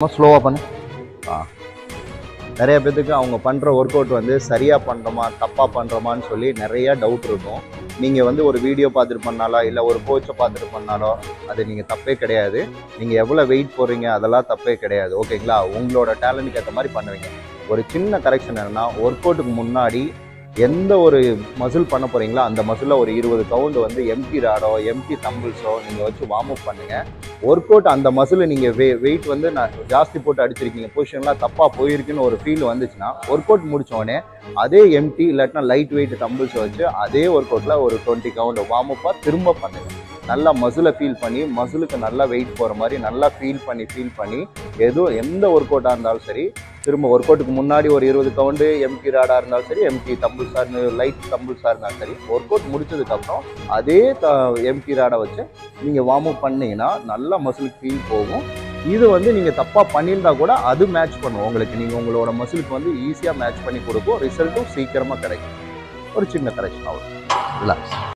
ஸ்லோவாக பண்ணு. நிறைய பேத்துக்கு அவங்க பண்ணுற ஒர்க் அவுட் வந்து சரியாக பண்ணுறோமா தப்பாக பண்ணுறோமான்னு சொல்லி நிறையா டவுட் இருக்கும். நீங்கள் வந்து ஒரு வீடியோ பார்த்துட்டு பண்ணாலோ இல்லை ஒரு கோச்சை பார்த்துட்டு பண்ணாலோ அது நீங்கள் தப்பே கிடையாது. நீங்கள் எவ்வளோ வெயிட் போடுறீங்க அதெல்லாம் தப்பே கிடையாது. ஓகேங்களா? உங்களோட டேலண்ட்டுக்கு ஏற்ற மாதிரி பண்ணுவீங்க. ஒரு சின்ன கரெக்ஷன் என்னென்னா, ஒர்க் அவுட்டுக்கு முன்னாடி எந்த ஒரு மசில் பண்ண போகிறீங்களோ அந்த மசிலில் ஒரு 20 கவுண்டு வந்து எம்டி ராடோ எம்டி தம்பிள்ஸோ நீங்கள் வச்சு வார்ம் அப் பண்ணுங்கள். ஒர்க் அவுட் அந்த மசில் நீங்கள் வெயிட் வந்து நான் ஜாஸ்தி போட்டு அடிச்சிருக்கீங்க, பொசிஷன்லாம் தப்பாக போயிருக்குன்னு ஒரு ஃபீல் வந்துச்சுன்னா ஒர்க் அவுட் முடித்தோடனே அதே எம்டி இல்லாட்டினா லைட் வெயிட் தம்பிள்ஸை வச்சு அதே ஒர்க் அவுட்டில் ஒரு 20 கவுண்டு வார்ம் அப்பாக திரும்ப பண்ணுங்கள். நல்லா மசிலை ஃபீல் பண்ணி மசிலுக்கு நல்லா வெயிட் போகிற மாதிரி நல்லா ஃபீல் பண்ணி எந்த ஒர்க் அவுட்டாக இருந்தாலும் சரி, திரும்ப ஒர்க் அவுட்டுக்கு முன்னாடி ஒரு 20 கவுண்டு எம்டி ராடாக இருந்தாலும் சரி, எம்டி தம்பிள்ஸாக லைட் தம்பிள்ஸாக இருந்தாலும் சரி, ஒர்க் அவுட் முடிச்சதுக்கப்புறம் அதே எம்டி ராடை வச்சு நீங்கள் வார்ம் அப் பண்ணிங்கன்னா நல்லா மசிலுக்கு ஃபீல் போகும். இது வந்து நீங்கள் தப்பாக பண்ணியிருந்தா கூட அது மேட்ச் பண்ணும் உங்களுக்கு. நீங்கள் உங்களோட மசிலுக்கு வந்து ஈஸியாக மேட்ச் பண்ணி கொடுக்கும். ரிசல்ட்டும் சீக்கிரமாக கிடைக்கும். ஒரு சின்ன கரெக்ஷன் ஆகும். ரிலாக்ஸ்.